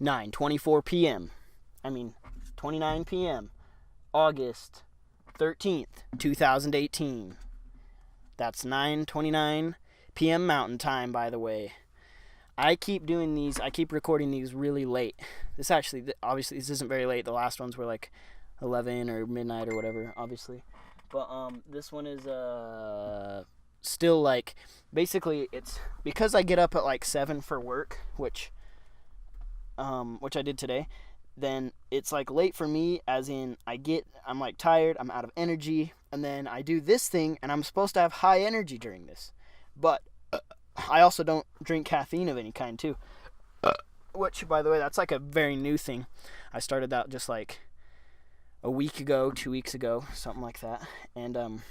9:24 p.m. 29 p.m. August 13th, 2018. That's 9:29 p.m. Mountain Time, by the way. I keep doing these, I keep recording these really late. This actually, obviously, this isn't very late. The last ones were like 11 or midnight or whatever, obviously. But this one is still like, basically it's because I get up at like 7 for work, which I did today. Then it's like late for me, as in I'm like tired, I'm out of energy, and then I do this thing, and I'm supposed to have high energy during this. But I also don't drink caffeine of any kind too. Which, by the way, that's like a very new thing. I started that just like a week ago, 2 weeks ago, something like that. And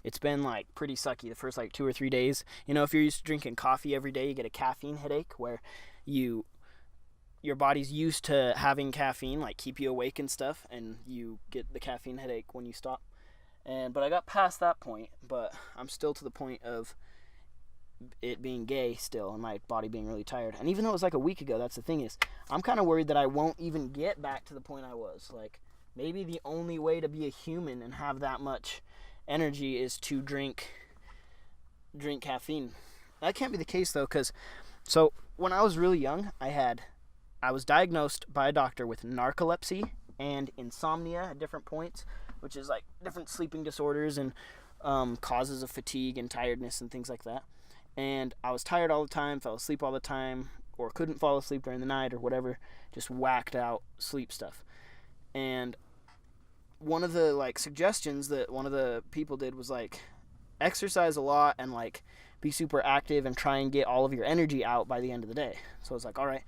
it's been like pretty sucky the first like 2 or 3 days. You know, if you're used to drinking coffee every day, you get a caffeine headache where your body's used to having caffeine, like keep you awake and stuff, and you get the caffeine headache when you stop. But I got past that point, but I'm still to the point of it being gay still, and my body being really tired. And even though it was like a week ago, that's the thing is, I'm kind of worried that I won't even get back to the point I was. Like, maybe the only way to be a human and have that much energy is to drink caffeine. That can't be the case though, because so when I was really young, I was diagnosed by a doctor with narcolepsy and insomnia at different points, which is like different sleeping disorders and causes of fatigue and tiredness and things like that. And I was tired all the time, fell asleep all the time, or couldn't fall asleep during the night or whatever, just whacked out sleep stuff. And one of the like suggestions that one of the people did was like exercise a lot and like be super active and try and get all of your energy out by the end of the day. So I was like, all right.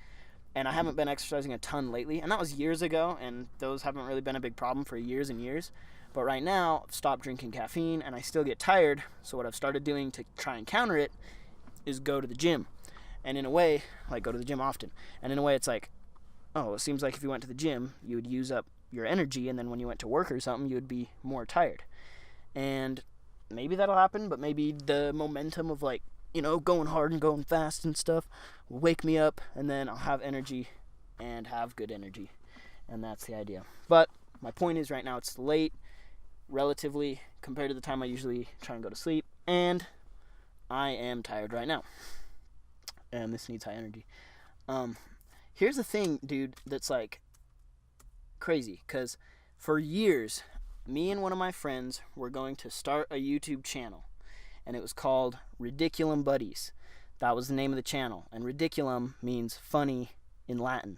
And I haven't been exercising a ton lately, and that was years ago, and those haven't really been a big problem for years and years. But right now, I've stopped drinking caffeine, and I still get tired, so what I've started doing to try and counter it is go to the gym. And in a way, like go to the gym often. And in a way, it's like, oh, it seems like if you went to the gym, you would use up your energy, and then when you went to work or something, you would be more tired. And maybe that'll happen, but maybe the momentum of like, you know, going hard and going fast and stuff will wake me up, and then I'll have energy and have good energy. And that's the idea. But my point is right now it's late, relatively, compared to the time I usually try and go to sleep, and I am tired right now. And this needs high energy. Here's the thing, dude, that's like crazy, because for years, me and one of my friends were going to start a YouTube channel. And it was called Ridiculum Buddies. That was the name of the channel. And ridiculum means funny in Latin.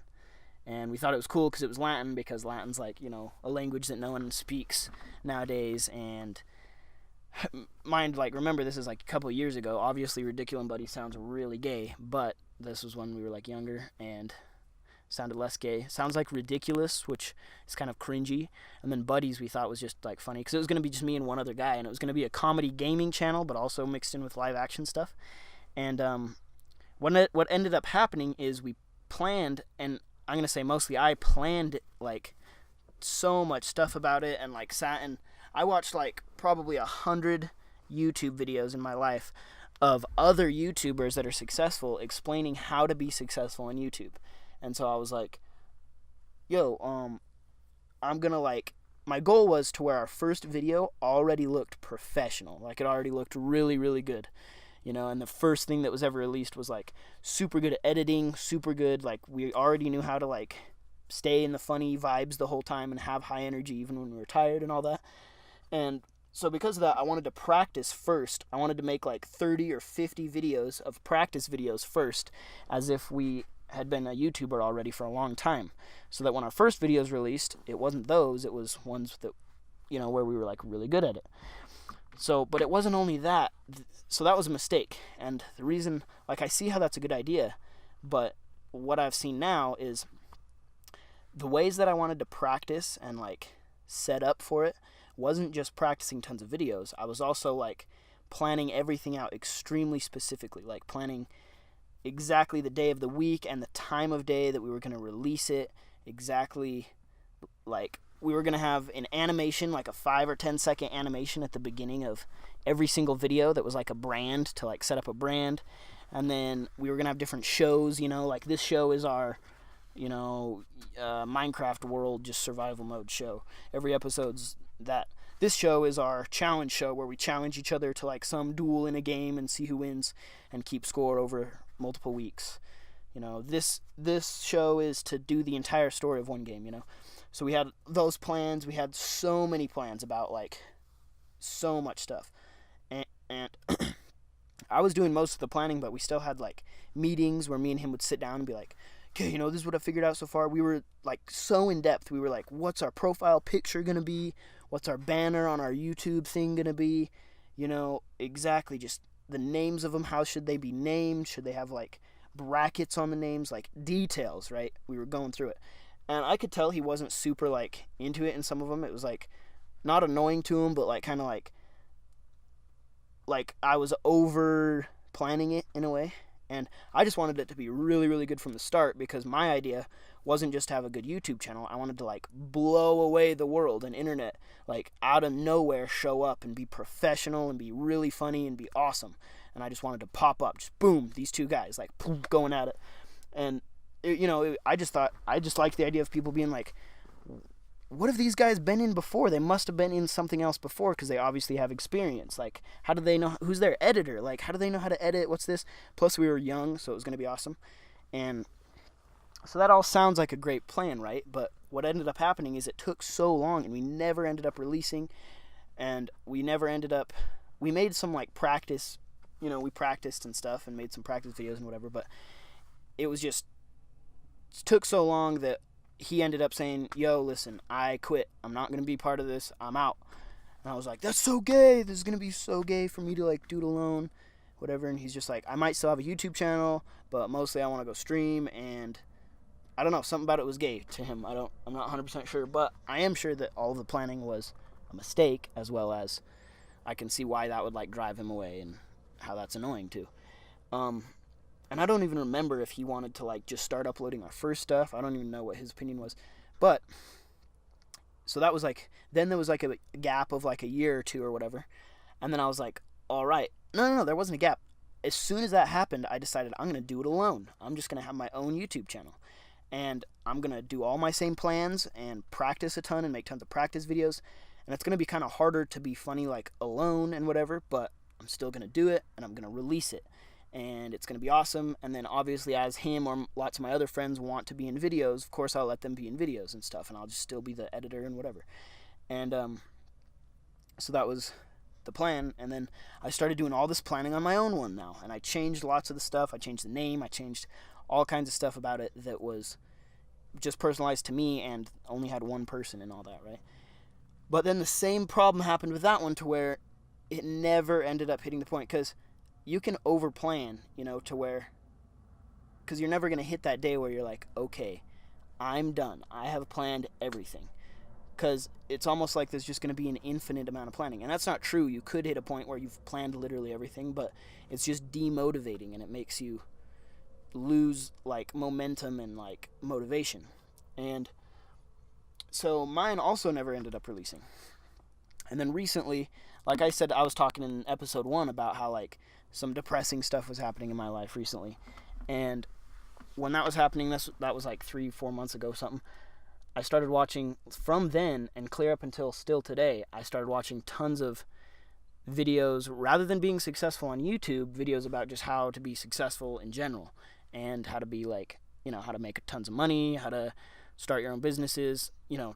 And we thought it was cool because it was Latin, because Latin's like, you know, a language that no one speaks nowadays. And mind, like, remember, this is like a couple of years ago. Obviously, Ridiculum Buddies sounds really gay, but this was when we were like younger and sounded less gay. Sounds like ridiculous, which is kind of cringy. And then Buddies we thought was just like funny because it was going to be just me and one other guy, and it was going to be a comedy gaming channel but also mixed in with live action stuff. And what ended up happening is we planned, and I'm going to say mostly I planned like so much stuff about it, and like sat and I watched like probably 100 YouTube videos in my life of other YouTubers that are successful explaining how to be successful on YouTube. And so I was like, yo, I'm gonna like, my goal was to where our first video already looked professional. Like it already looked really, really good. You know, and the first thing that was ever released was like super good at editing, super good. Like we already knew how to like stay in the funny vibes the whole time and have high energy even when we were tired and all that. And so because of that, I wanted to practice first. I wanted to make like 30 or 50 videos of practice videos first, as if we had been a YouTuber already for a long time, so that when our first videos released, it wasn't those, it was ones that, you know, where we were like really good at it. So, but it wasn't only that, so that was a mistake. And the reason, like, I see how that's a good idea, but what I've seen now is the ways that I wanted to practice and like set up for it wasn't just practicing tons of videos. I was also like planning everything out extremely specifically, like planning exactly the day of the week and the time of day that we were going to release it. Exactly, like we were going to have an animation, like a 5 or 10 second animation at the beginning of every single video that was like a brand, to like set up a brand. And then we were going to have different shows, like this show is our, Minecraft world, just survival mode show. Every episode's that. This show is our challenge show where we challenge each other to like some duel in a game and see who wins and keep score over multiple weeks. This show is to do the entire story of one game, So we had those plans. We had so many plans about like so much stuff. And I was doing most of the planning, but we still had like meetings where me and him would sit down and be like, okay, this is what I figured out so far. We were like so in depth. We were like, what's our profile picture going to be? What's our banner on our YouTube thing going to be? Exactly just the names of them. How should they be named? Should they have like brackets on the names? Like details, right? We were going through it. And I could tell he wasn't super like into it in some of them. It was like not annoying to him, but like kind of like I was over planning it in a way. And I just wanted it to be really, really good from the start because my idea wasn't just to have a good YouTube channel. I wanted to like blow away the world and internet, like out of nowhere show up and be professional and be really funny and be awesome. And I just wanted to pop up, just boom, these two guys like going at it. And I just liked the idea of people being like, what have these guys been in before? They must have been in something else before because they obviously have experience. Like, how do they know who's their editor? Like, how do they know how to edit? What's this? Plus, we were young, so it was going to be awesome. And so that all sounds like a great plan, right? But what ended up happening is it took so long, and we never ended up releasing, and we made some, like, practice, we practiced and stuff and made some practice videos and whatever, but it took so long that he ended up saying, yo, listen, I quit. I'm not going to be part of this. I'm out. And I was like, that's so gay. This is going to be so gay for me to, like, do it alone, whatever. And he's just like, I might still have a YouTube channel, but mostly I want to go stream. And I don't know, something about it was gay to him. I'm not 100% sure, but I am sure that all of the planning was a mistake, as well as I can see why that would, like, drive him away and how that's annoying, too. And I don't even remember if he wanted to, like, just start uploading our first stuff. I don't even know what his opinion was. But, so that was, like, then there was, like, a gap of, like, a year or two or whatever. And then I was like, all right. No, there wasn't a gap. As soon as that happened, I decided I'm going to do it alone. I'm just going to have my own YouTube channel. And I'm going to do all my same plans and practice a ton and make tons of practice videos. And it's going to be kind of harder to be funny, like, alone and whatever. But I'm still going to do it, and I'm going to release it. And it's going to be awesome. And then obviously as him or lots of my other friends want to be in videos, of course I'll let them be in videos and stuff, and I'll just still be the editor and whatever. And so that was the plan. And then I started doing all this planning on my own one now, and I changed lots of the stuff. I changed the name. I changed all kinds of stuff about it that was just personalized to me and only had one person and all that, right? But then the same problem happened with that one, to where it never ended up hitting the point, because you can overplan, to where, because you're never going to hit that day where you're like, okay, I'm done. I have planned everything. Because it's almost like there's just going to be an infinite amount of planning. And that's not true. You could hit a point where you've planned literally everything, but it's just demotivating, and it makes you lose, like, momentum and, like, motivation. And so mine also never ended up releasing. And then recently, like I said, I was talking in episode 1 about how, like, some depressing stuff was happening in my life recently. And when that was happening, that was like 3-4 months ago, something. I started watching, from then and clear up until still today, I started watching tons of videos, rather than being successful on YouTube, videos about just how to be successful in general, and how to be, like, how to make tons of money, how to start your own businesses,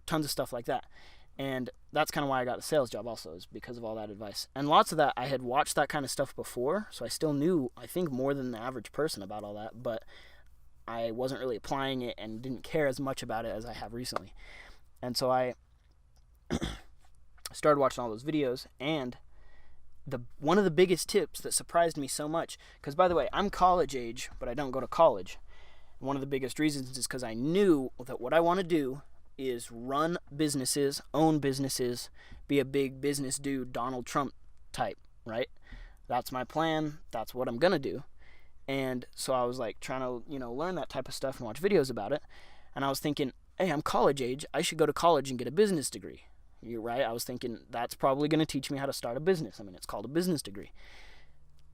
tons of stuff like that. And that's kind of why I got the sales job also, is because of all that advice. And lots of that, I had watched that kind of stuff before, so I still knew, I think, more than the average person about all that, but I wasn't really applying it and didn't care as much about it as I have recently. And so I started watching all those videos, and one of the biggest tips that surprised me so much, because, by the way, I'm college age, but I don't go to college. One of the biggest reasons is because I knew that what I want to do is run businesses, own businesses, be a big business dude, Donald Trump type, right? That's my plan. That's what I'm going to do. And so I was like trying to, learn that type of stuff and watch videos about it. And I was thinking, hey, I'm college age. I should go to college and get a business degree. You're right. I was thinking that's probably going to teach me how to start a business. I mean, it's called a business degree.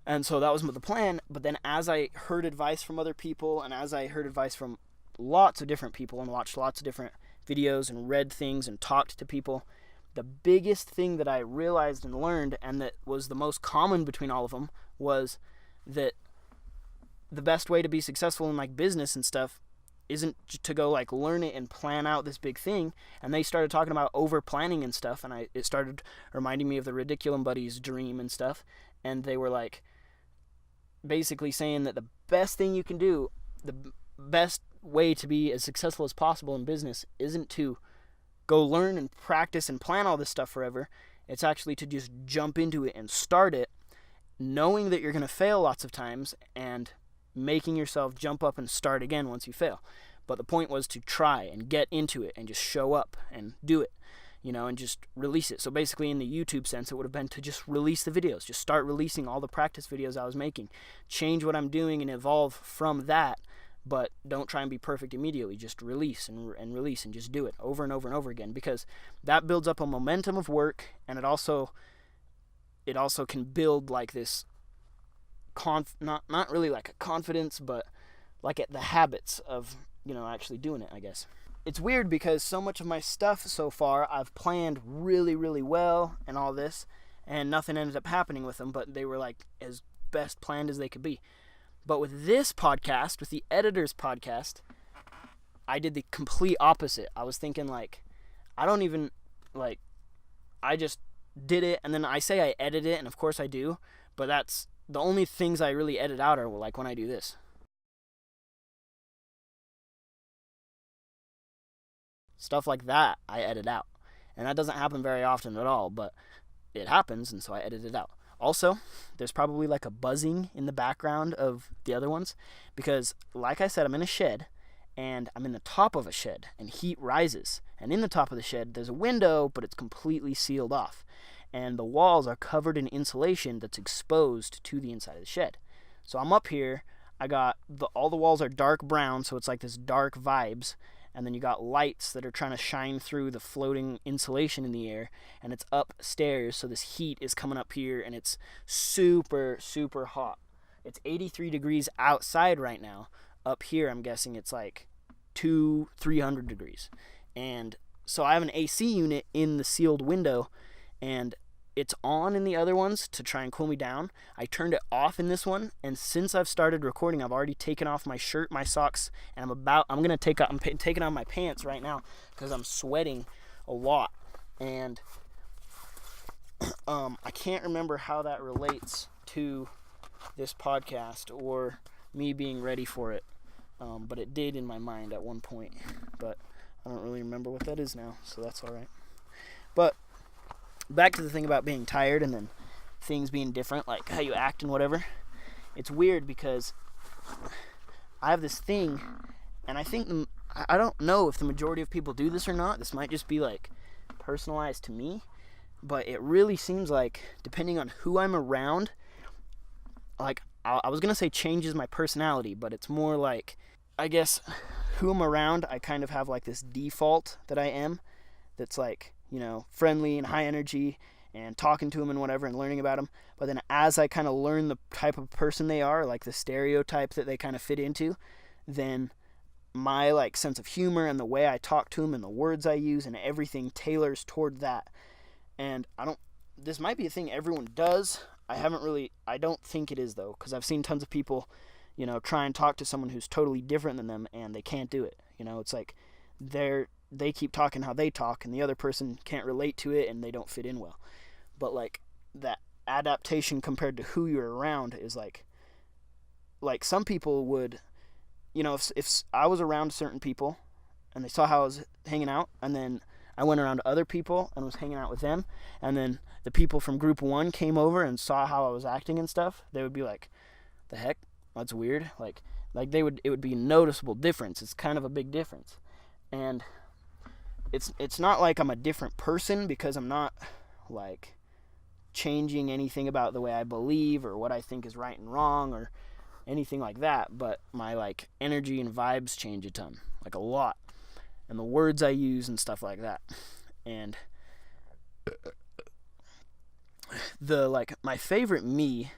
And so that was the plan. But then as I heard advice from other people, and as I heard advice from lots of different people and watched lots of different videos and read things and talked to people, the biggest thing that I realized and learned, and that was the most common between all of them, was that the best way to be successful in like business and stuff isn't to go like learn it and plan out this big thing. And they started talking about over planning and stuff, and it started reminding me of the Ridiculum Buddies dream and stuff. And they were like basically saying that the best thing you can do, the best way to be as successful as possible in business, isn't to go learn and practice and plan all this stuff forever. It's actually to just jump into it and start it, knowing that you're going to fail lots of times and making yourself jump up and start again once you fail. But the point was to try and get into it and just show up and do it, and just release it. So basically in the YouTube sense, it would have been to just release the videos, just start releasing all the practice videos I was making, change what I'm doing and evolve from that. But don't try and be perfect immediately. Just release and release and just do it over and over and over again, because that builds up a momentum of work, and it also can build like this not really like a confidence, but like the habits of actually doing it, I guess. It's weird because so much of my stuff so far I've planned really, really well and all this, and nothing ended up happening with them, but they were like as best planned as they could be. But with this podcast, with the editor's podcast, I did the complete opposite. I was thinking like, I just did it, and then I say I edit it, and of course I do, but that's the only things I really edit out are like when I do this. Stuff like that I edit out. And that doesn't happen very often at all, but it happens, and so I edit it out. Also, there's probably like a buzzing in the background of the other ones, because like I said, I'm in a shed, and I'm in the top of a shed, and heat rises. And in the top of the shed, there's a window, but it's completely sealed off. And the walls are covered in insulation that's exposed to the inside of the shed. So I'm up here, all the walls are dark brown, so it's like this dark vibes. And then you got lights that are trying to shine through the floating insulation in the air, and it's upstairs, so this heat is coming up here, and it's super, super hot. It's 83 degrees outside right now. Up here, I'm guessing it's like 300 degrees. And so I have an AC unit in the sealed window, and it's on in the other ones to try and cool me down. I turned it off in this one, and since I've started recording, I've already taken off my shirt, my socks, and I'm taking off my pants right now because I'm sweating a lot. And I can't remember how that relates to this podcast or me being ready for it, but it did in my mind at one point, but I don't really remember what that is now, so that's all right. But back to the thing about being tired and then things being different, like how you act and whatever. It's weird because I have this thing, and I don't know if the majority of people do this or not. This might just be like personalized to me, but it really seems like, depending on who I'm around, like I was gonna say changes my personality, but it's more like, I guess, who I'm around, I kind of have like this default that I am, that's like, friendly and high energy, and talking to them and whatever and learning about them. But then as I kind of learn the type of person they are, like the stereotype that they kind of fit into, then my like sense of humor and the way I talk to them and the words I use and everything tailors toward that. And this might be a thing everyone does. I don't think it is though, because I've seen tons of people, try and talk to someone who's totally different than them, and they can't do it. It's like they keep talking how they talk, and the other person can't relate to it, and they don't fit in well. But like that adaptation compared to who you're around is like some people would, if I was around certain people and they saw how I was hanging out, and then I went around other people and was hanging out with them, and then the people from group 1 came over and saw how I was acting and stuff, they would be like, the heck, that's weird. Like it would be a noticeable difference. It's kind of a big difference. And it's not like I'm a different person, because I'm not like changing anything about the way I believe or what I think is right and wrong or anything like that, but my like energy and vibes change a ton, like a lot, and the words I use and stuff like that. And my favorite me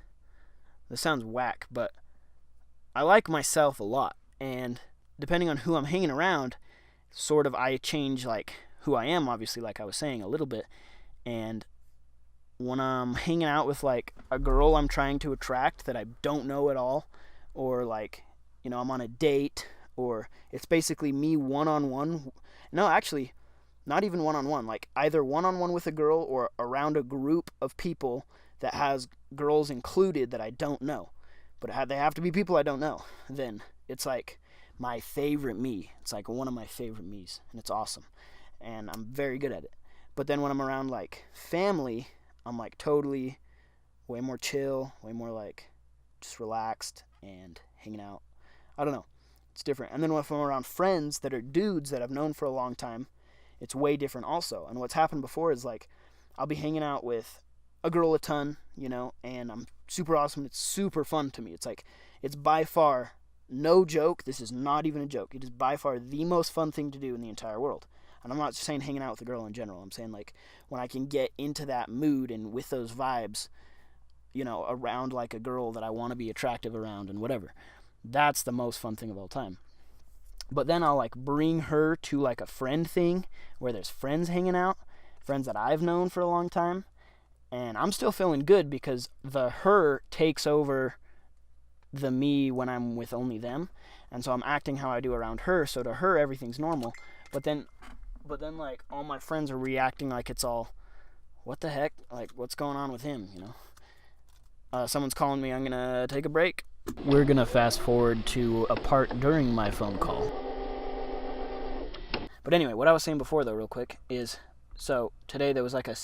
this sounds whack, but I like myself a lot, and depending on who I'm hanging around, sort of I change like who I am, obviously, like I was saying a little bit. And when I'm hanging out with like a girl I'm trying to attract that I don't know at all, or like, you know, I'm on a date, or it's basically me one-on-one. No, actually, not even one-on-one, like either one-on-one with a girl or around a group of people that has girls included that I don't know. But they have to be people I don't know. Then it's like my favorite me. It's like one of my favorite me's, and it's awesome. And I'm very good at it. But then when I'm around like family, I'm like totally way more chill, way more like just relaxed and hanging out. I don't know. It's different. And then if I'm around friends that are dudes that I've known for a long time, it's way different also. And what's happened before is like I'll be hanging out with a girl a ton, you know, and I'm super awesome. It's super fun to me. It's like, it's by far, no joke, this is not even a joke. It is by far the most fun thing to do in the entire world. And I'm not just saying hanging out with a girl in general. I'm saying like when I can get into that mood and with those vibes, you know, around like a girl that I want to be attractive around and whatever. That's the most fun thing of all time. But then I'll like bring her to like a friend thing where there's friends hanging out, friends that I've known for a long time. And I'm still feeling good because the her takes over the me when I'm with only them. And so I'm acting how I do around her. So to her, everything's normal. But then like all my friends are reacting like it's all, what the heck? Like, what's going on with him, you know? Someone's calling me. I'm going to take a break. We're going to fast forward to a part during my phone call. But anyway, what I was saying before, though, real quick, is, so today there was like a,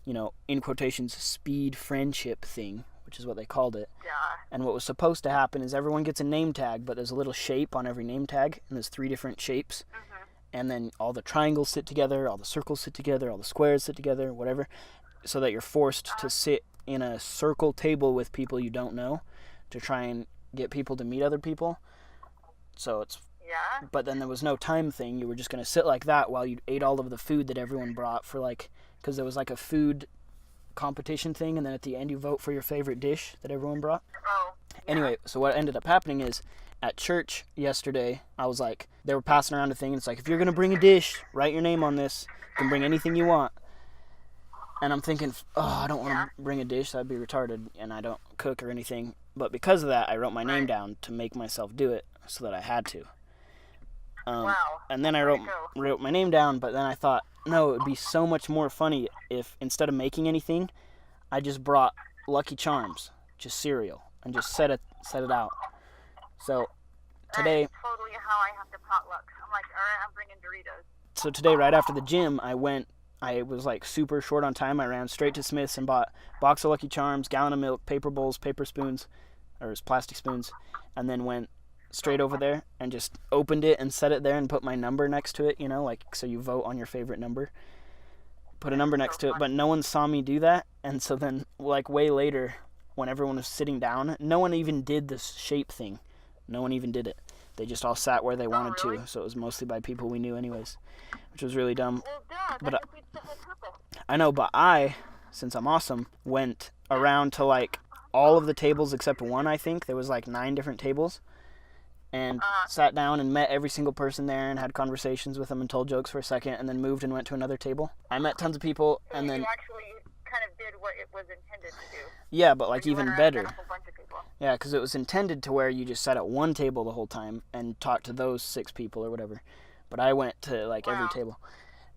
you know, in quotations, speed friendship thing, which is what they called it. Yeah. And what was supposed to happen is everyone gets a name tag, but there's a little shape on every name tag, and there's 3 different shapes. Mm-hmm. And then all the triangles sit together, all the circles sit together, all the squares sit together, whatever, so that you're forced to sit in a circle table with people you don't know to try and get people to meet other people. So it's, yeah. But then there was no time thing. You were just going to sit like that while you ate all of the food that everyone brought for like, because there was like a food competition thing, and then at the end you vote for your favorite dish that everyone brought. Oh. Yeah. Anyway, so what ended up happening is at church yesterday, I was like, they were passing around a thing, and it's like, if you're going to bring a dish, write your name on this. You can bring anything you want. And I'm thinking, oh, I don't want to bring a dish. That'd be retarded, and I don't cook or anything. But because of that, I wrote my name down to make myself do it so that I had to. Wow. And then I wrote my name down, but then I thought, no, it would be so much more funny if instead of making anything, I just brought Lucky Charms, just cereal, and just set it out. So today, that's totally how I have to potluck. I'm like, all right, I'm bringing Doritos. So today, right after the gym, I was like super short on time. I ran straight to Smith's and bought a box of Lucky Charms, gallon of milk, paper bowls, paper spoons, or plastic spoons, and then went straight over there and just opened it and set it there and put my number next to it, you know, like, so you vote on your favorite number. Put a number next to it, but no one saw me do that. And so then, like, way later, when everyone was sitting down, no one even did this shape thing. No one even did it. They just all sat where they wanted to, so it was mostly by people we knew anyways, which was really dumb. Well, duh, but that defeats the whole purpose. I know, but I, since I'm awesome, went around to, like, all of the tables except one, I think. There was, like, 9 different tables. And sat down and met every single person there and had conversations with them and told jokes for a second, and then moved and went to another table. I met tons of people, So and then... you actually kind of did what it was intended to do. Yeah, but like even better. A whole bunch of people. Yeah, because it was intended to where you just sat at one table the whole time and talked to those 6 people or whatever. But I went to like every table.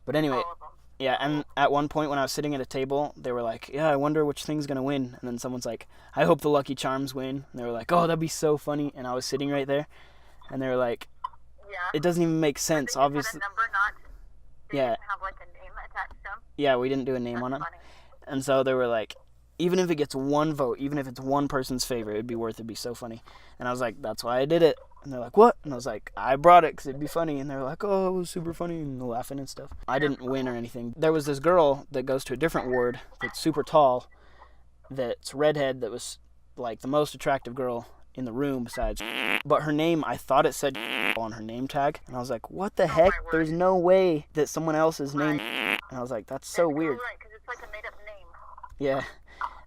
But anyway, All of them. yeah, and at one point when I was sitting at a table, they were like, yeah, I wonder which thing's going to win. And then someone's like, I hope the Lucky Charms win. And they were like, oh, that'd be so funny. And I was sitting right there. And they were like, it doesn't even make sense, obviously. They didn't have like a name attached to them. Yeah, we didn't do a name on it. Funny. And so they were like, even if it gets one vote, even if it's one person's favorite, it'd be worth it. It'd be so funny. And I was like, that's why I did it. And they're like, what? And I was like, I brought it because it'd be funny. And they're like, oh, it was super funny, and laughing and stuff. I didn't win or anything. There was this girl that goes to a different ward that's super tall, that's redhead, that was like the most attractive girl in the room besides. But her name, I thought it said on her name tag. And I was like, what the heck? There's no way that someone else's name... And I was like, that's so weird. Right, because it's like a made-up name. Yeah.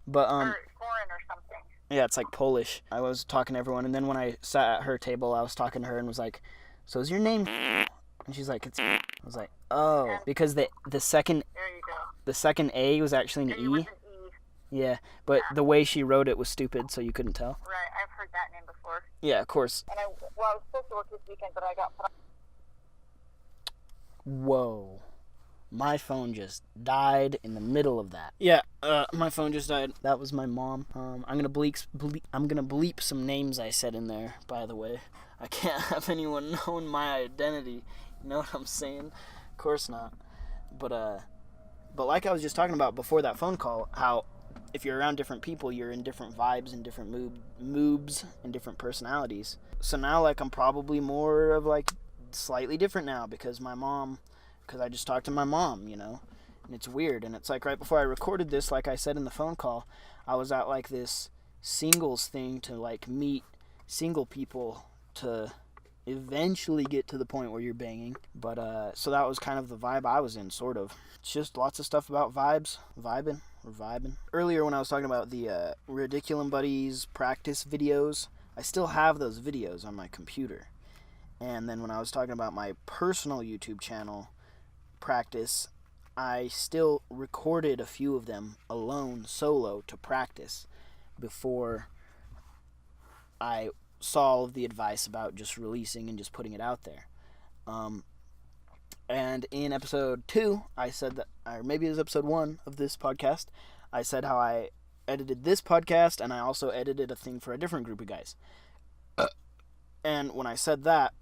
But, or foreign or something. Yeah, it's like Polish. I was talking to everyone, and then when I sat at her table, I was talking to her and was like, "So is your name?" And she's like, "It's." I was like, "Oh, because the second There you go. the second A was actually an It was E." an E. Yeah, but the way she wrote it was stupid, so you couldn't tell. Right, I've heard that name before. Yeah, of course. And I was supposed to work this weekend, but I got put on. Whoa. My phone just died in the middle of that. Yeah, my phone just died. That was my mom. I'm gonna bleep some names I said in there, by the way. I can't have anyone knowing my identity. You know what I'm saying? Of course not. But like I was just talking about before that phone call, how if you're around different people, you're in different vibes and different moobs and different personalities. So now, like, I'm probably more of, like, slightly different now because I just talked to my mom, you know, and it's weird. And it's like right before I recorded this, like I said in the phone call, I was at like this singles thing to like meet single people to eventually get to the point where you're banging. But so that was kind of the vibe I was in, sort of. It's just lots of stuff about vibing. Earlier when I was talking about the Ridiculum Buddies practice videos, I still have those videos on my computer. And then when I was talking about my personal YouTube channel practice, I still recorded a few of them alone, solo, to practice before I saw all of the advice about just releasing and just putting it out there. And in episode 2, I said that, or maybe it was episode 1 of this podcast, I said how I edited this podcast and I also edited a thing for a different group of guys. And when I said that,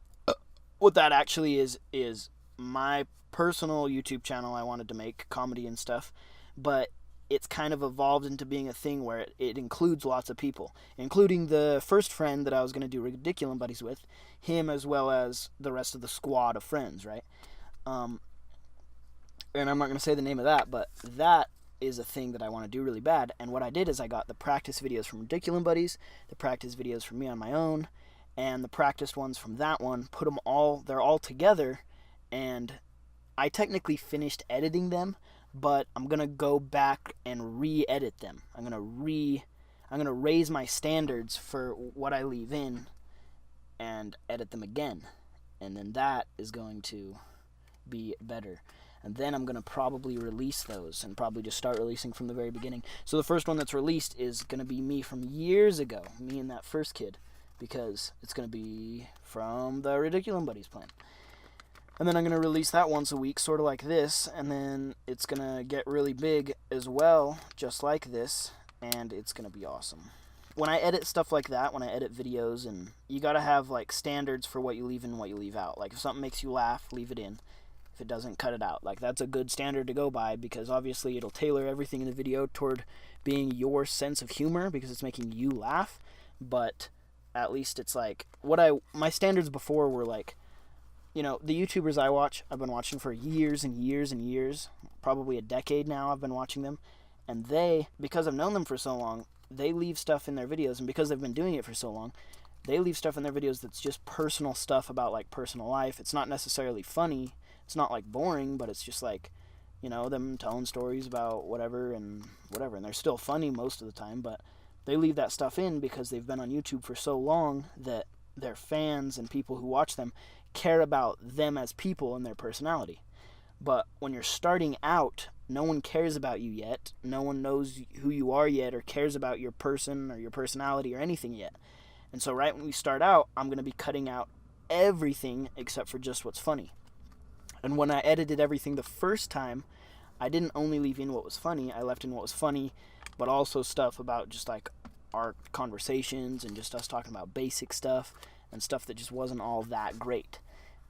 what that actually is my personal YouTube channel I wanted to make, comedy and stuff, but it's kind of evolved into being a thing where it includes lots of people, including the first friend that I was going to do Ridiculum Buddies with, him as well as the rest of the squad of friends, right? And I'm not going to say the name of that, but that is a thing that I want to do really bad. And what I did is I got the practice videos from Ridiculum Buddies, the practice videos from me on my own, and the practiced ones from that one, put them all, they're all together, and I technically finished editing them, but I'm going to go back and re-edit them. I'm going to raise my standards for what I leave in and edit them again. And then that is going to be better. And then I'm going to probably release those and probably just start releasing from the very beginning. So the first one that's released is going to be me from years ago, me and that first kid, because it's going to be from the Ridiculum Buddies plan. And then I'm going to release that once a week, sort of like this, and then it's going to get really big as well, just like this, and it's going to be awesome. When I edit stuff like that, when I edit videos, and you got to have like standards for what you leave in and what you leave out. Like if something makes you laugh, leave it in. If it doesn't, cut it out. Like that's a good standard to go by, because obviously it'll tailor everything in the video toward being your sense of humor, because it's making you laugh. But at least it's like my standards before were like, you know, the YouTubers I watch, I've been watching for years and years and years, probably a decade now I've been watching them, and they, because I've known them for so long, they leave stuff in their videos, and because they've been doing it for so long, they leave stuff in their videos that's just personal stuff about like personal life. It's not necessarily funny, it's not like boring, but it's just like, you know, them telling stories about whatever, and they're still funny most of the time, but they leave that stuff in because they've been on YouTube for so long that their fans and people who watch them care about them as people and their personality. But when you're starting out, no one cares about you yet. No one knows who you are yet or cares about your person or your personality or anything yet. And so right when we start out, I'm going to be cutting out everything except for just what's funny. And when I edited everything the first time, I didn't only leave in what was funny, I left in what was funny, but also stuff about just like our conversations and just us talking about basic stuff and stuff that just wasn't all that great.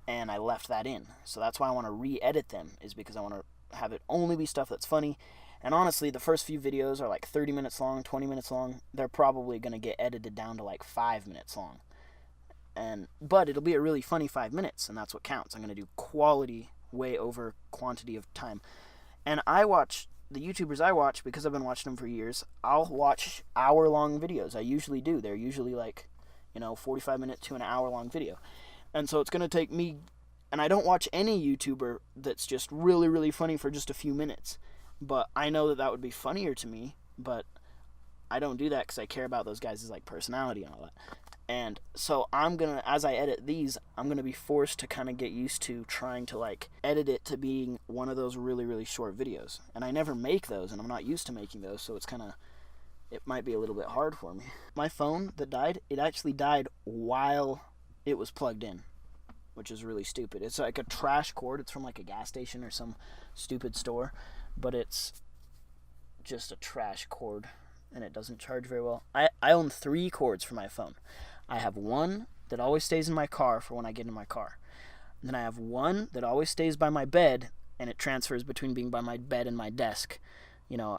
And I left that in. So that's why I want to re-edit them, is because I want to have it only be stuff that's funny. And honestly, the first few videos are like 30 minutes long, 20 minutes long. They're probably going to get edited down to like 5 minutes long. But it'll be a really funny 5 minutes, and that's what counts. I'm going to do quality way over quantity of time. And I watch the YouTubers I watch, because I've been watching them for years, I'll watch hour-long videos. I usually do. They're usually like, 45-minute to an hour-long video. And so it's going to take me, and I don't watch any YouTuber that's just really, really funny for just a few minutes. But I know that would be funnier to me, but I don't do that because I care about those guys' like personality and all that. And so as I edit these, I'm gonna be forced to kind of get used to trying to like edit it to being one of those really, really short videos. And I never make those, and I'm not used to making those, so it might be a little bit hard for me. My phone that died, it actually died while it was plugged in, which is really stupid. It's like a trash cord. It's from like a gas station or some stupid store, but it's just a trash cord, and it doesn't charge very well. I own 3 cords for my phone. I have one that always stays in my car for when I get in my car. And then I have one that always stays by my bed, and it transfers between being by my bed and my desk,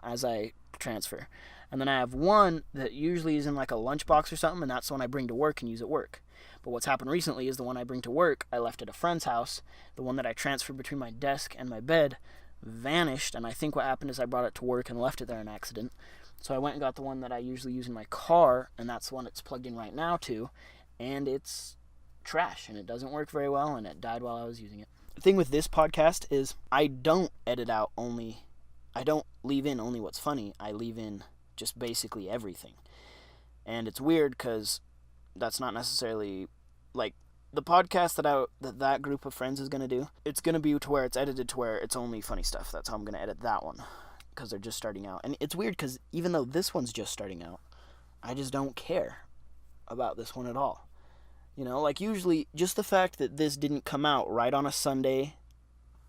as I transfer. And then I have one that usually is in like a lunchbox or something, and that's the one I bring to work and use at work. But what's happened recently is the one I bring to work, I left at a friend's house. The one that I transferred between my desk and my bed vanished, and I think what happened is I brought it to work and left it there in accident. So I went and got the one that I usually use in my car, and that's the one it's plugged in right now to, and it's trash, and it doesn't work very well, and it died while I was using it. The thing with this podcast is I don't leave in only what's funny. I leave in just basically everything. And it's weird because that's not necessarily, like, the podcast that group of friends is going to do, it's going to be to where it's edited to where it's only funny stuff. That's how I'm going to edit that one, because they're just starting out. And it's weird because even though this one's just starting out, I just don't care about this one at all. Like usually just the fact that this didn't come out right on a Sunday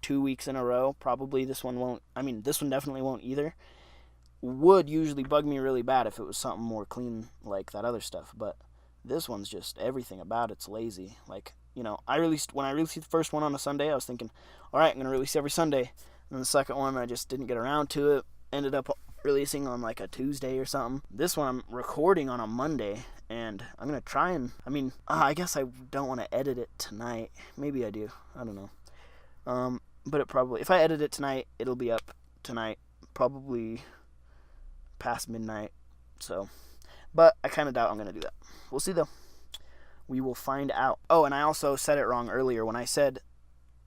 2 weeks in a row, probably this one won't, this one definitely won't either, would usually bug me really bad if it was something more clean like that other stuff. But this one's just, everything about it's lazy. Like, when I released the first one on a Sunday, I was thinking, all right, I'm going to release every Sunday. And the second one, I just didn't get around to it. Ended up releasing on like a Tuesday or something. This one I'm recording on a Monday, and I'm going to try and, I guess I don't want to edit it tonight. Maybe I do. I don't know. But if I edit it tonight, it'll be up tonight, probably past midnight. So, but I kind of doubt I'm going to do that. We'll see though. We will find out. Oh, and I also said it wrong earlier when I said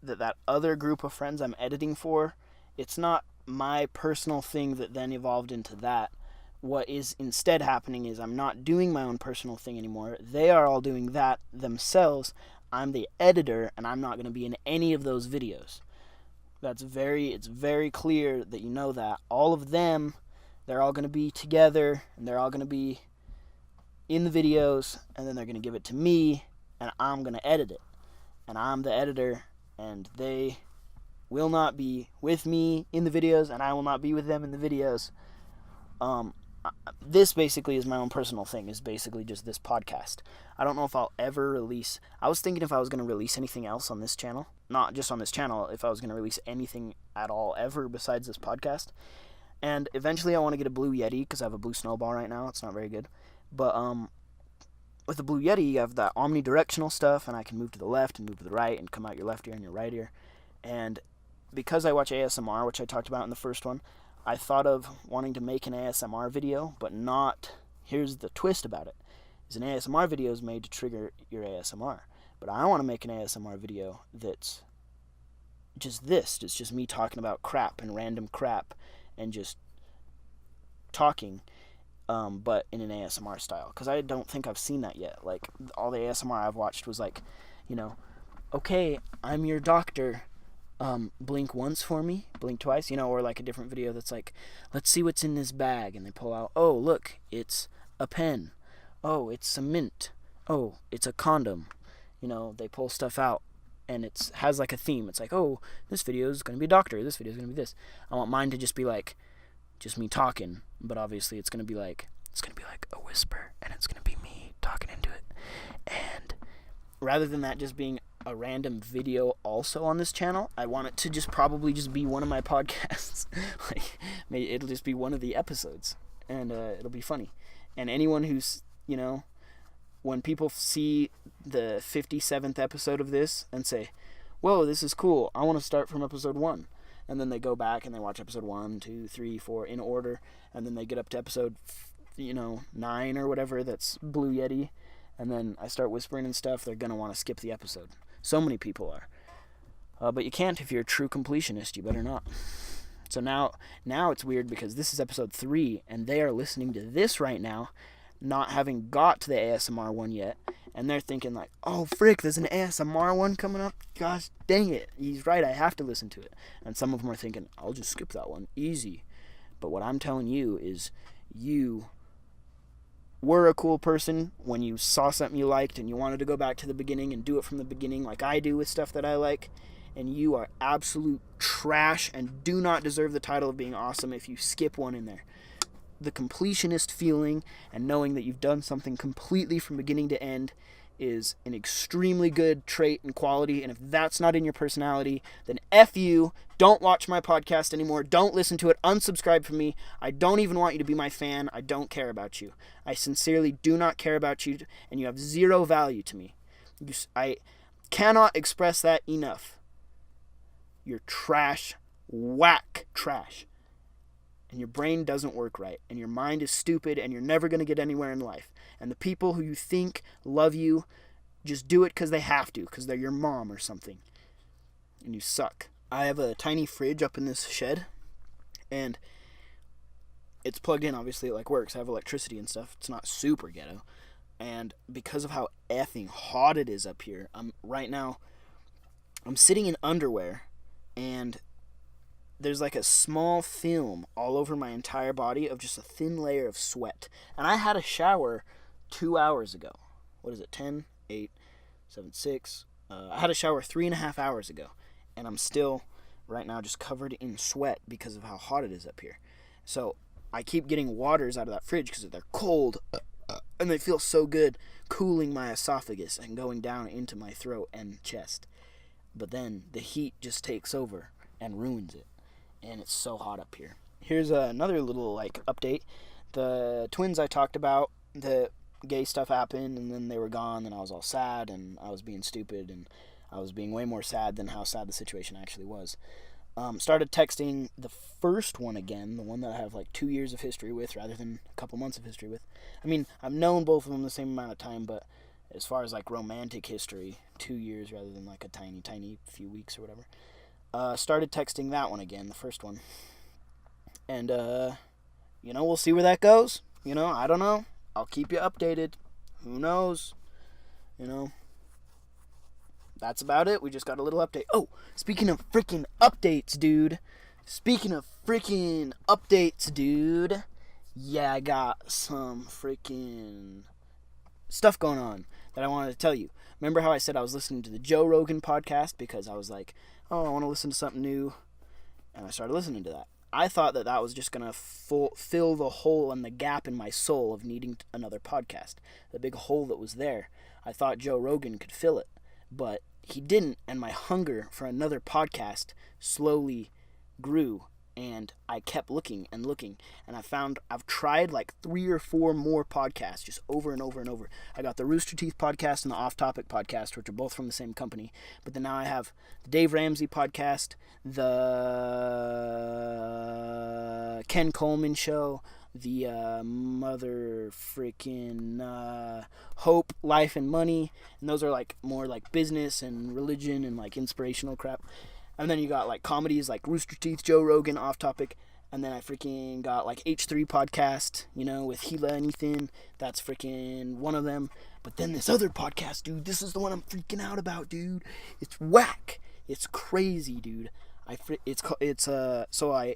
that other group of friends I'm editing for, it's not my personal thing that then evolved into that. What is instead happening is I'm not doing my own personal thing anymore. They are all doing that themselves. I'm the editor, and I'm not going to be in any of those videos. It's very clear that you know that. All of them, they're all going to be together, and they're all going to be in the videos, and then they're going to give it to me, and I'm going to edit it. And I'm the editor, and they will not be with me in the videos, and I will not be with them in the videos. This basically is my own personal thing, is basically just this podcast. I don't know if I'll ever release, I was thinking if I was going to release anything else on this channel, not just on this channel, if I was going to release anything at all ever besides this podcast. And eventually I want to get a Blue Yeti, because I have a Blue Snowball right now. It's not very good. But with the Blue Yeti, you have that omnidirectional stuff, and I can move to the left and move to the right and come out your left ear and your right ear. And because I watch ASMR, which I talked about in the first one, I thought of wanting to make an ASMR video, but not, here's the twist about it, is an ASMR video is made to trigger your ASMR. But I want to make an ASMR video that's just this. It's just me talking about crap and random crap and just talking, but in an ASMR style. Because I don't think I've seen that yet. Like, all the ASMR I've watched was like, okay, I'm your doctor. Blink once for me, blink twice, or like a different video that's like, let's see what's in this bag, and they pull out, oh, look, it's a pen. Oh, it's some mint. Oh, it's a condom. They pull stuff out, and it has like a theme. It's like, oh, this video is going to be doctor, this video is going to be this. I want mine to just be like, just me talking, but obviously it's going to be like a whisper, and it's going to be me talking into it. And rather than that just being a random video also on this channel, I want it to just probably just be one of my podcasts. Like, maybe it'll just be one of the episodes, and it'll be funny. And anyone who's, when people see the 57th episode of this and say, whoa, this is cool, I want to start from episode 1. And then they go back and they watch episode 1, 2, 3, 4 in order, and then they get up to episode, 9 or whatever, that's Blue Yeti, and then I start whispering and stuff, they're going to want to skip the episode. So many people are. But you can't if you're a true completionist. You better not. So now it's weird because this is episode 3, and they are listening to this right now, not having got to the ASMR one yet, and they're thinking like, oh frick, there's an ASMR one coming up. Gosh dang it, he's right, I have to listen to it. And some of them are thinking, I'll just skip that one, easy. But what I'm telling you is, you were a cool person when you saw something you liked and you wanted to go back to the beginning and do it from the beginning like I do with stuff that I like. And you are absolute trash and do not deserve the title of being awesome if you skip one in there. The completionist feeling and knowing that you've done something completely from beginning to end is an extremely good trait and quality, and if that's not in your personality, then F you, don't watch my podcast anymore, don't listen to it, unsubscribe from me. I don't even want you to be my fan. I don't care about you. I sincerely do not care about you, and you have zero value to me. I cannot express that enough. You're trash, whack trash. And your brain doesn't work right, and your mind is stupid, and you're never going to get anywhere in life. And the people who you think love you just do it because they have to, because they're your mom or something. And you suck. I have a tiny fridge up in this shed, and it's plugged in, obviously, it like works. I have electricity and stuff. It's not super ghetto. And because of how effing hot it is up here, right now, I'm sitting in underwear, and there's like a small film all over my entire body of just a thin layer of sweat. And I had a shower 2 hours ago. What is it? 10, 8, 7, 6. I had a shower 3.5 hours ago. And I'm still, right now, just covered in sweat because of how hot it is up here. So I keep getting waters out of that fridge because they're cold. And they feel so good, cooling my esophagus and going down into my throat and chest. But then the heat just takes over and ruins it. And it's so hot up here. Here's another little update. The twins I talked about, the gay stuff happened, and then they were gone, and I was all sad, and I was being stupid, and I was being way more sad than how sad the situation actually was. Started texting the first one again, the one that I have 2 years of history with rather than a couple months of history with. I mean, I've known both of them the same amount of time, but as far as romantic history, 2 years rather than a tiny few weeks or whatever. Started texting that one again, the first one. And, we'll see where that goes. I don't know. I'll keep you updated. Who knows? That's about it. We just got a little update. Oh, speaking of freaking updates, dude. Yeah, I got some freaking stuff going on that I wanted to tell you. Remember how I said I was listening to the Joe Rogan podcast because I was like, oh, I want to listen to something new, and I started listening to that. I thought that was just going to fill the hole and the gap in my soul of needing another podcast. The big hole that was there. I thought Joe Rogan could fill it, but he didn't, and my hunger for another podcast slowly grew, and I kept looking, and I've tried 3 or 4 more podcasts just over and over and over. I got the Rooster Teeth podcast and the Off Topic podcast, which are both from the same company, but then now I have the Dave Ramsey podcast, the Ken Coleman show, the mother freaking Hope, Life and Money, and those are more business and religion and inspirational crap. And then you got comedies like Rooster Teeth, Joe Rogan, Off Topic, and then I freaking got H3 podcast, with Gila and Ethan. That's freaking one of them. But then this other podcast, dude, this is the one I'm freaking out about, dude. It's whack. It's crazy, dude. So I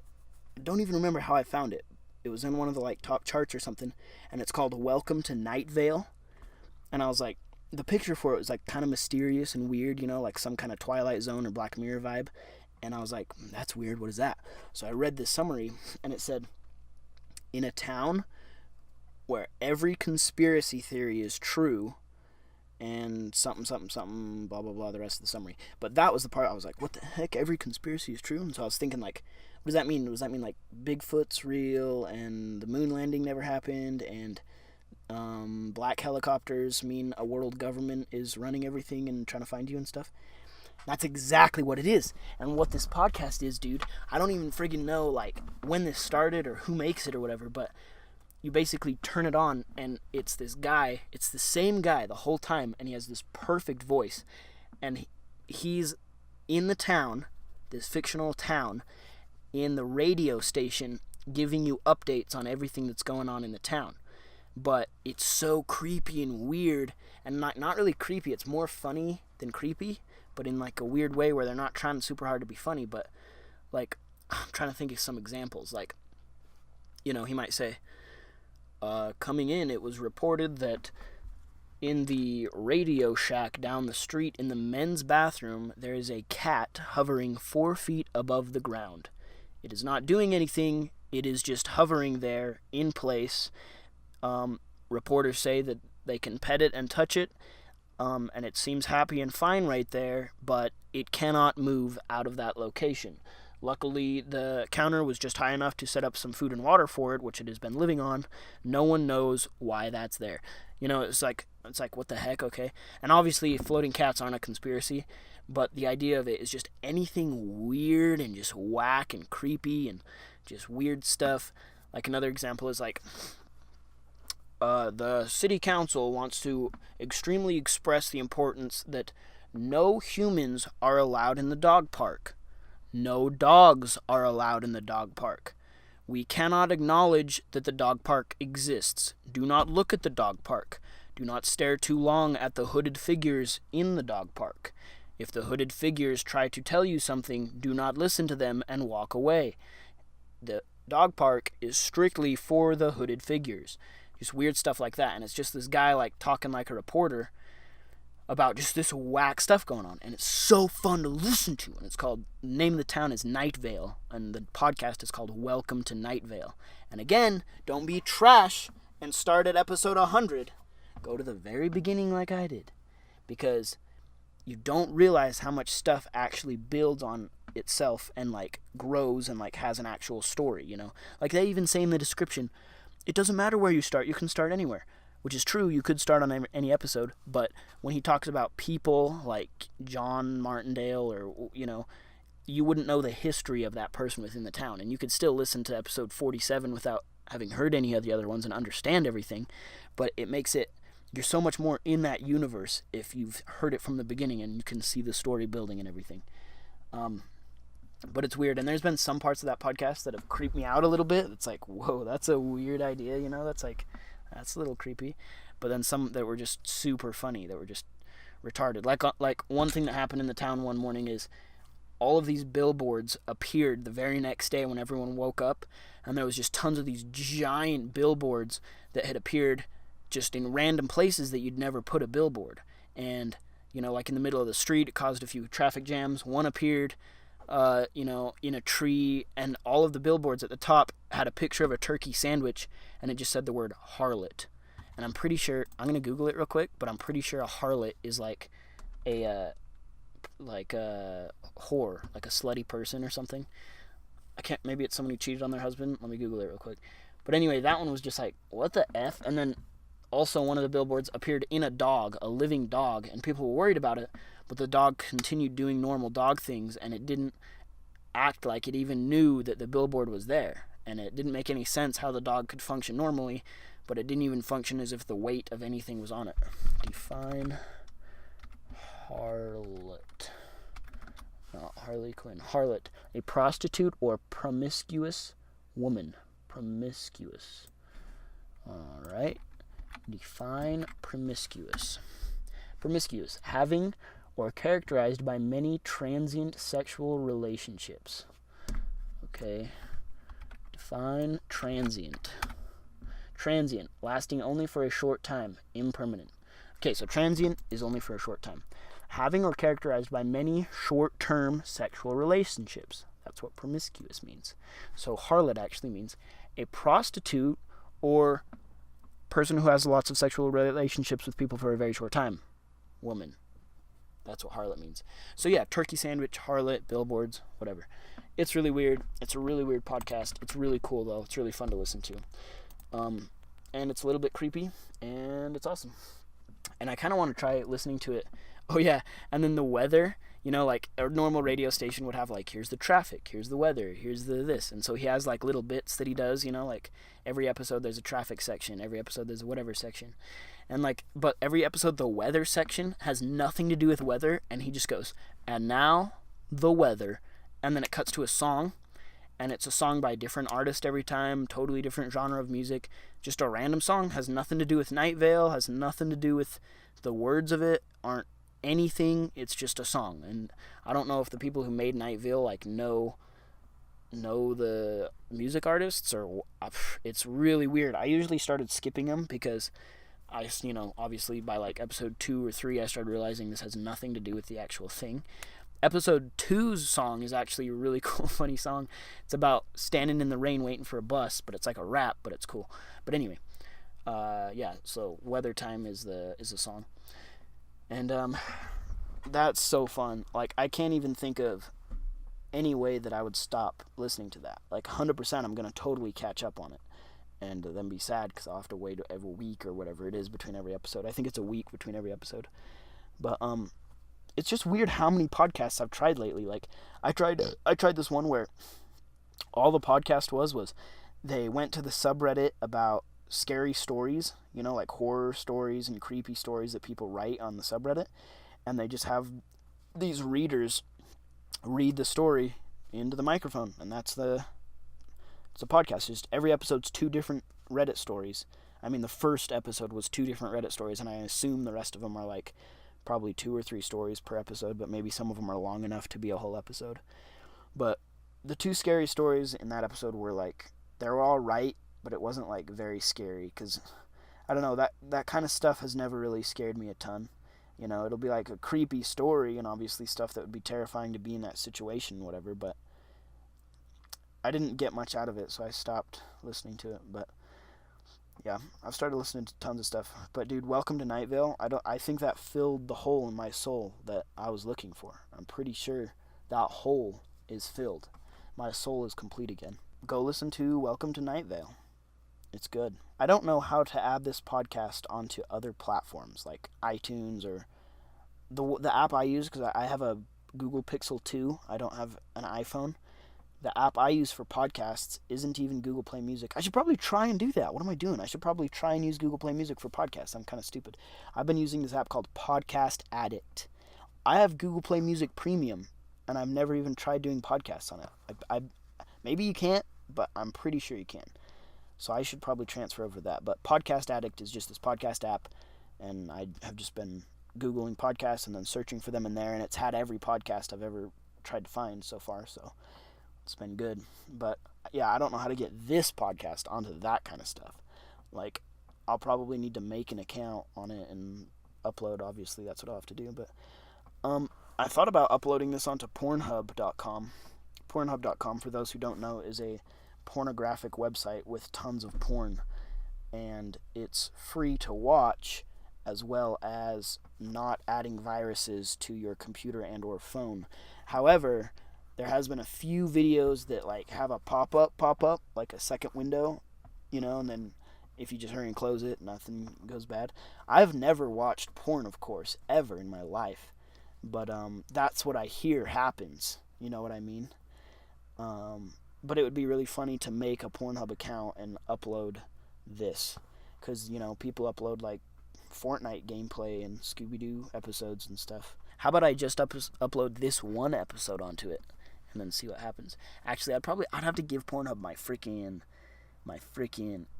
don't even remember how I found it. It was in one of the top charts or something, and it's called Welcome to Night Vale. And I was like, the picture for it was kind of mysterious and weird, some kind of Twilight Zone or Black Mirror vibe. And I was like, that's weird, what is that? So I read this summary, and it said, in a town where every conspiracy theory is true, and something, blah, blah, blah, the rest of the summary. But that was the part I was like, what the heck, every conspiracy is true? And so I was thinking, what does that mean? Does that mean, Bigfoot's real, and the moon landing never happened, and black helicopters mean a world government is running everything and trying to find you and stuff? That's exactly what it is. And what this podcast is, dude, I don't even friggin' know, when this started or who makes it or whatever, but you basically turn it on, and it's this guy, it's the same guy the whole time, and he has this perfect voice, and he's in the town, this fictional town, in the radio station giving you updates on everything that's going on in the town. But it's so creepy and weird, and not really creepy. It's more funny than creepy, but in like a weird way where they're not trying super hard to be funny. But like, I'm trying to think of some examples. Like, he might say, coming in, it was reported that in the Radio Shack down the street in the men's bathroom, there is a cat hovering 4 feet above the ground. It is not doing anything. It is just hovering there in place. Reporters say that they can pet it and touch it, and it seems happy and fine right there, but it cannot move out of that location. Luckily, the counter was just high enough to set up some food and water for it, which it has been living on. No one knows why that's there. It's like, what the heck, okay? And obviously, floating cats aren't a conspiracy, but the idea of it is just anything weird and just whack and creepy and just weird stuff. Like, another example is like, the city council wants to extremely express the importance that no humans are allowed in the dog park. No dogs are allowed in the dog park. We cannot acknowledge that the dog park exists. Do not look at the dog park. Do not stare too long at the hooded figures in the dog park. If the hooded figures try to tell you something, do not listen to them and walk away. The dog park is strictly for the hooded figures. Just weird stuff like that. And it's just this guy like talking like a reporter about just this whack stuff going on. And it's so fun to listen to. And it's called, the name of the town is Night Vale. And the podcast is called Welcome to Night Vale. And again, don't be trash and start at episode 100. Go to the very beginning like I did. Because you don't realize how much stuff actually builds on itself and like grows and like has an actual story, Like they even say in the description, it doesn't matter where you start, you can start anywhere. Which is true, you could start on any episode, but when he talks about people like John Martindale or, you wouldn't know the history of that person within the town. And you could still listen to episode 47 without having heard any of the other ones and understand everything. But it makes it, you're so much more in that universe if you've heard it from the beginning and you can see the story building and everything. But it's weird, and there's been some parts of that podcast that have creeped me out a little bit. It's like, whoa, that's a weird idea, that's a little creepy. But then some that were just super funny, that were just retarded. Like one thing that happened in the town one morning is all of these billboards appeared the very next day when everyone woke up, and there was just tons of these giant billboards that had appeared just in random places that you'd never put a billboard. And, like in the middle of the street, it caused a few traffic jams. One appeared in a tree, and all of the billboards at the top had a picture of a turkey sandwich, and it just said the word harlot. And I'm pretty sure, I'm going to Google it real quick, but I'm pretty sure a harlot is like a whore, like a slutty person or something. Maybe it's someone who cheated on their husband. Let me Google it real quick. But anyway, that one was just like, what the F? And then also one of the billboards appeared in a dog, a living dog, and people were worried about it, but the dog continued doing normal dog things, and it didn't act like it even knew that the billboard was there. And it didn't make any sense how the dog could function normally, but it didn't even function as if the weight of anything was on it. Define harlot. Not Harley Quinn. Harlot. A prostitute or promiscuous woman. Promiscuous. Alright. Define promiscuous. Promiscuous. Having or characterized by many transient sexual relationships. Okay. Define transient. Transient. Lasting only for a short time. Impermanent. Okay, so transient is only for a short time. Having or characterized by many short-term sexual relationships. That's what promiscuous means. So harlot actually means a prostitute or person who has lots of sexual relationships with people for a very short time. Woman. That's what harlot means. So yeah, turkey sandwich, harlot, billboards, whatever. It's really weird. It's a really weird podcast. It's really cool though. It's really fun to listen to. And it's a little bit creepy, and it's awesome. And I kind of want to try listening to it. Oh yeah, and then the weather, like a normal radio station would have like, here's the traffic, here's the weather, here's the this. And so he has like little bits that he does, like every episode there's a traffic section, every episode there's a whatever section. And but every episode the weather section has nothing to do with weather, and he just goes, and now the weather. And then it cuts to a song, and it's a song by a different artist every time, totally different genre of music, just a random song, has nothing to do with Night Vale, has nothing to do with the words of it, aren't anything, it's just a song. And I don't know if the people who made Night Vale like know the music artists, or it's really weird. I usually started skipping them because obviously by like episode 2 or 3 I started realizing this has nothing to do with the actual thing. Episode 2's song is actually a really cool, funny song. It's about standing in the rain waiting for a bus, but it's like a rap, but it's cool. But anyway, so Weather Time is the song. And that's so fun. Like, I can't even think of any way that I would stop listening to that. Like, 100% I'm going to totally catch up on it. And then be sad because I'll have to wait every week or whatever it is between every episode. I think it's a week between every episode. But, it's just weird how many podcasts I've tried lately. Like, I tried this one where all the podcast was they went to the subreddit about scary stories, like horror stories and creepy stories that people write on the subreddit, and they just have these readers read the story into the microphone, and it's a podcast. Just every episode's 2 different Reddit stories. I mean, the first episode was 2 different Reddit stories, and I assume the rest of them are like probably 2 or 3 stories per episode, but maybe some of them are long enough to be a whole episode. But the 2 scary stories in that episode were like, they were all right, but it wasn't like very scary, because I don't know, that kind of stuff has never really scared me a ton. It'll be like a creepy story and obviously stuff that would be terrifying to be in that situation, whatever, but I didn't get much out of it, so I stopped listening to it. But yeah, I've started listening to tons of stuff. But dude, Welcome to Night Vale, I think that filled the hole in my soul that I was looking for. I'm pretty sure that hole is filled. My soul is complete again. Go listen to Welcome to Night Vale. It's good. I don't know how to add this podcast onto other platforms like iTunes or the app I use, because I have a Google Pixel 2. I don't have an iPhone. The app I use for podcasts isn't even Google Play Music. I should probably try and do that. What am I doing? I should probably try and use Google Play Music for podcasts. I'm kind of stupid. I've been using this app called Podcast Addict. I have Google Play Music Premium, and I've never even tried doing podcasts on it. I maybe you can't, but I'm pretty sure you can. So I should probably transfer over that. But Podcast Addict is just this podcast app, and I have just been Googling podcasts and then searching for them in there, and it's had every podcast I've ever tried to find so far, so it's been good. But yeah, I don't know how to get this podcast onto that kind of stuff. Like, I'll probably need to make an account on it and upload. Obviously, that's what I'll have to do. But I thought about uploading this onto Pornhub.com. Pornhub.com, for those who don't know, is a pornographic website with tons of porn, and it's free to watch, as well as not adding viruses to your computer and or phone. However, there has been a few videos that like have a pop up like a second window, and then if you just hurry and close it, nothing goes bad. I've never watched porn, of course, ever in my life, but that's what I hear happens. You know what I mean? But it would be really funny to make a Pornhub account and upload this, because people upload like Fortnite gameplay and Scooby-Doo episodes and stuff. How about I just upload this one episode onto it and then see what happens? Actually, I'd have to give Pornhub my freaking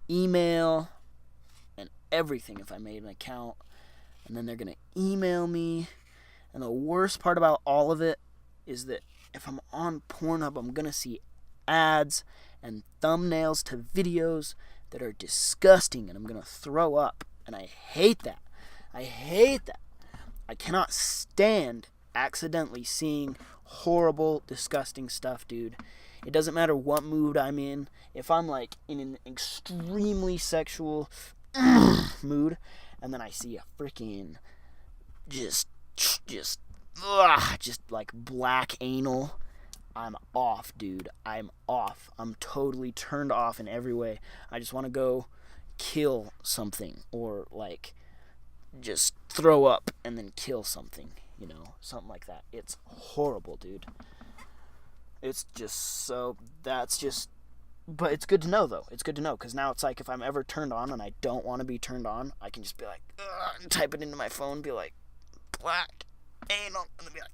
email and everything if I made an account, and then they're gonna email me. And the worst part about all of it is that if I'm on Pornhub, I'm gonna see ads and thumbnails to videos that are disgusting, and I'm gonna throw up, and I hate that. I cannot stand accidentally seeing horrible, disgusting stuff, dude. It doesn't matter what mood I'm in. If I'm like in an extremely sexual mood, and then I see a freaking just like black anal, I'm off, dude. I'm off. I'm totally turned off in every way. I just want to go kill something, or like just throw up and then kill something, something like that. It's horrible, dude. It's just but it's good to know, though. It's good to know, because now it's like if I'm ever turned on and I don't want to be turned on, I can just be like, type it into my phone, be like, black anal, and then be like,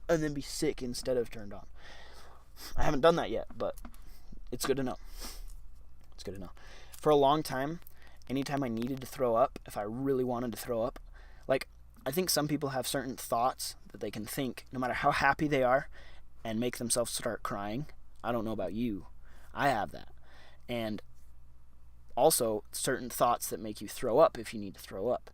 and then be sick instead of turned on. I haven't done that yet, but it's good to know. For a long time, anytime I needed to throw up, if I really wanted to throw up, like, I think some people have certain thoughts that they can think, no matter how happy they are, and make themselves start crying. I don't know about you. I have that. And also certain thoughts that make you throw up if you need to throw up.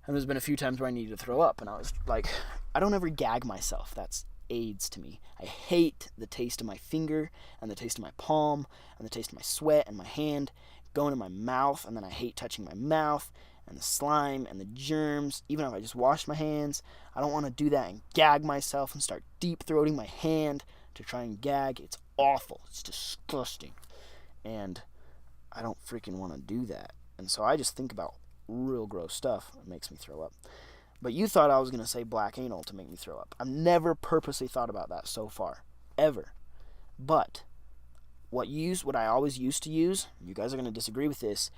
And there's been a few times where I needed to throw up, and I was like, I don't ever gag myself. That's AIDS to me. I hate the taste of my finger, and the taste of my palm, and the taste of my sweat and my hand going in my mouth, and then I hate touching my mouth, and the slime, and the germs. Even if I just wash my hands, I don't want to do that and gag myself and start deep-throating my hand to try and gag. It's awful. It's disgusting. And I don't freaking want to do that. And so I just think about real gross stuff. It makes me throw up. But you thought I was going to say black anal to make me throw up. I've never purposely thought about that so far. Ever. But what I always used to use, you guys are going to disagree with this,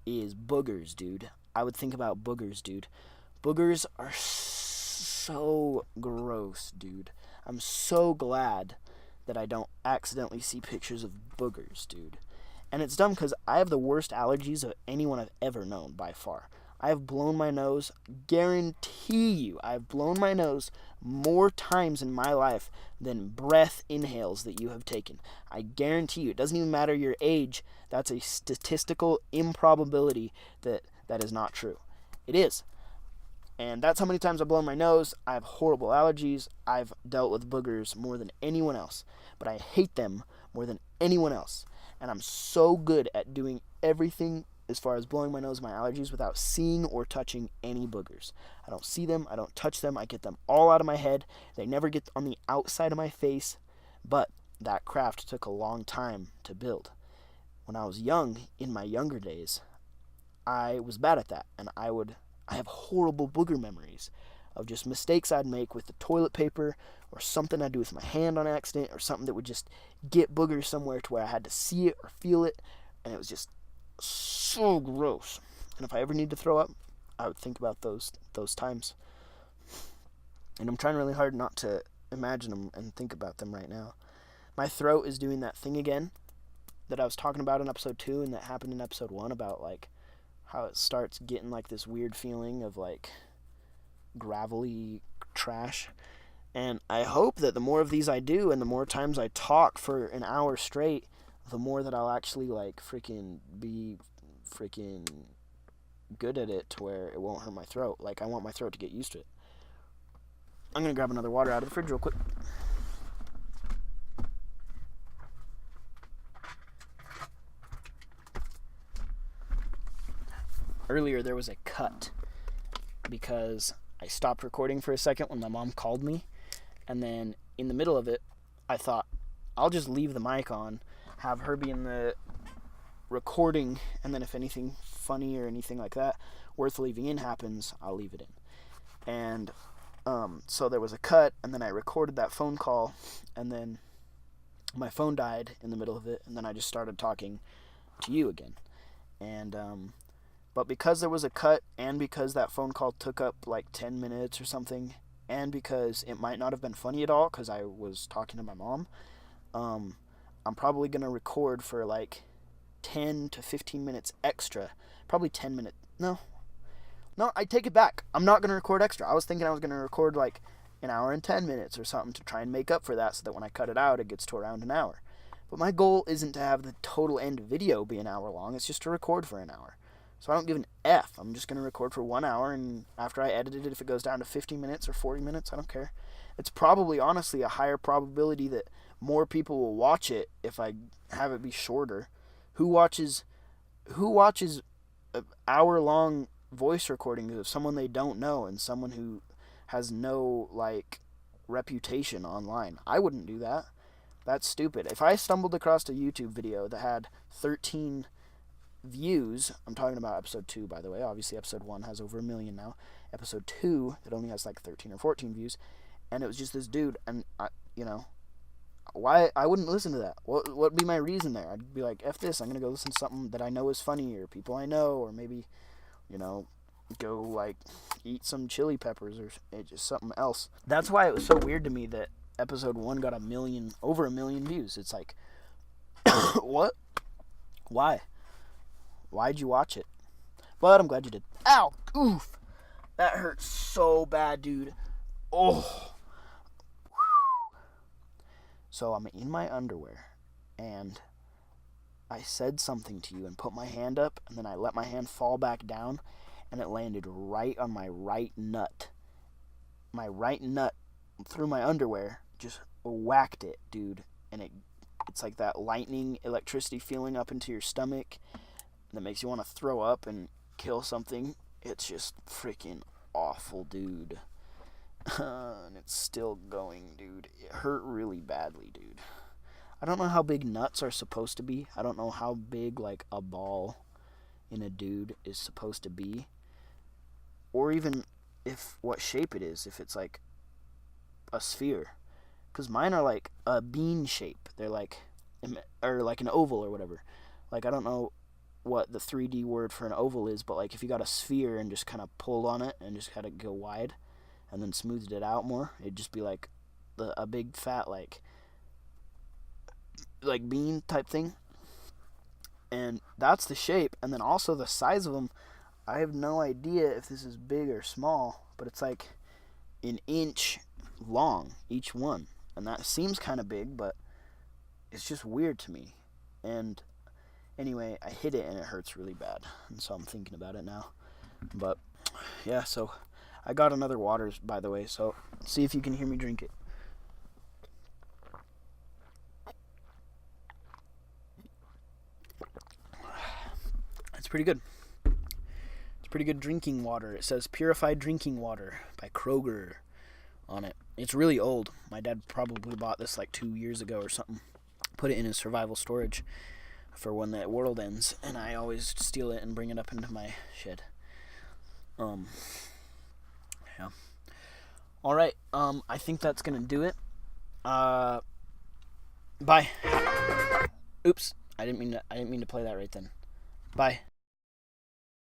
is boogers, dude. I would think about boogers, dude. Boogers are so gross, dude. I'm so glad that I don't accidentally see pictures of boogers, dude. And it's dumb because I have the worst allergies of anyone I've ever known by far. I have blown my nose, guarantee you, I've blown my nose more times in my life than breath inhales that you have taken. I guarantee you, it doesn't even matter your age, that's a statistical improbability that is not true. It is. And that's how many times I've blown my nose. I have horrible allergies. I've dealt with boogers more than anyone else. But I hate them more than anyone else. And I'm so good at doing everything as far as blowing my nose, my allergies, without seeing or touching any boogers. I don't see them. I don't touch them. I get them all out of my head. They never get on the outside of my face. But that craft took a long time to build. When I was young, in my younger days, I was bad at that. And I have horrible booger memories of just mistakes I'd make with the toilet paper, or something I'd do with my hand on accident, or something that would just get boogers somewhere to where I had to see it or feel it, and it was just so gross. And if I ever need to throw up, I would think about those times. And I'm trying really hard not to imagine them and think about them right now. My throat is doing that thing again that I was talking about in episode 2 and that happened in episode 1 about like how it starts getting like this weird feeling of like gravelly trash. And I hope that the more of these I do and the more times I talk for an hour straight, the more that I'll actually like be good at it to where it won't hurt my throat. Like, I want my throat to get used to it. I'm gonna grab another water out of the fridge real quick. Earlier there was a cut because I stopped recording for a second when my mom called me, and then in the middle of it I thought I'll just leave the mic on, have her be in the recording, and then if anything funny or anything like that worth leaving in happens, I'll leave it in. And so there was a cut, and then I recorded that phone call, and then my phone died in the middle of it, and then I just started talking to you again. And but because there was a cut, and because that phone call took up like 10 minutes or something, and because it might not have been funny at all because I was talking to my mom, I'm probably going to record for like 10 to 15 minutes extra. Probably 10 minutes. No, I take it back. I'm not going to record extra. I was thinking I was going to record like an hour and 10 minutes or something to try and make up for that so that when I cut it out, it gets to around an hour. But my goal isn't to have the total end video be an hour long. It's just to record for an hour. So I don't give an F. I'm just going to record for 1 hour, and after I edit it, if it goes down to 50 minutes or 40 minutes, I don't care. It's probably, honestly, a higher probability that more people will watch it if I have it be shorter. Who watches an hour-long voice recordings of someone they don't know and someone who has no, like, reputation online? I wouldn't do that. That's stupid. If I stumbled across a YouTube video that had 13 views, I'm talking about episode 2, by the way. Obviously, episode 1 has over 1 million now. Episode 2, that only has like 13 or 14 views, and it was just this dude, and why I wouldn't listen to that? What would be my reason there? I'd be like, F this, I'm gonna go listen to something that I know is funny, or people I know, or maybe, go like eat some chili peppers or just something else. That's why it was so weird to me that episode 1 got over a million views. It's like, what? Why? Why'd you watch it? But I'm glad you did. Ow! Oof! That hurt so bad, dude. Oh. So I'm in my underwear, and I said something to you and put my hand up, and then I let my hand fall back down, and it landed right on my right nut. My right nut, through my underwear, just whacked it, dude. And it's like that lightning electricity feeling up into your stomach that makes you want to throw up and kill something. It's just freaking awful, dude. And it's still going, dude. It hurt really badly, dude. I don't know how big nuts are supposed to be. I don't know how big, like, a ball in a dude is supposed to be. Or even what shape it is. If it's, like, a sphere. Because mine are, like, a bean shape. They're, like, or, like, an oval or whatever. Like, I don't know what the 3D word for an oval is, but, like, if you got a sphere and just kind of pulled on it and just had it go wide and then smoothed it out more, it'd just be, like, a big fat, like bean type thing. And that's the shape. And then also the size of them, I have no idea if this is big or small, but it's like an inch long, each one. And that seems kind of big, but it's just weird to me. And anyway, I hit it and it hurts really bad. And so I'm thinking about it now. But yeah, so I got another water, by the way, so see if you can hear me drink it. It's pretty good. It's pretty good drinking water. It says purified drinking water by Kroger on it. It's really old. My dad probably bought this like 2 years ago or something. Put it in his survival storage for when the world ends, and I always steal it and bring it up into my shed. Yeah. All right. I think that's gonna do it. Bye. Oops. I didn't mean to play that right then. Bye.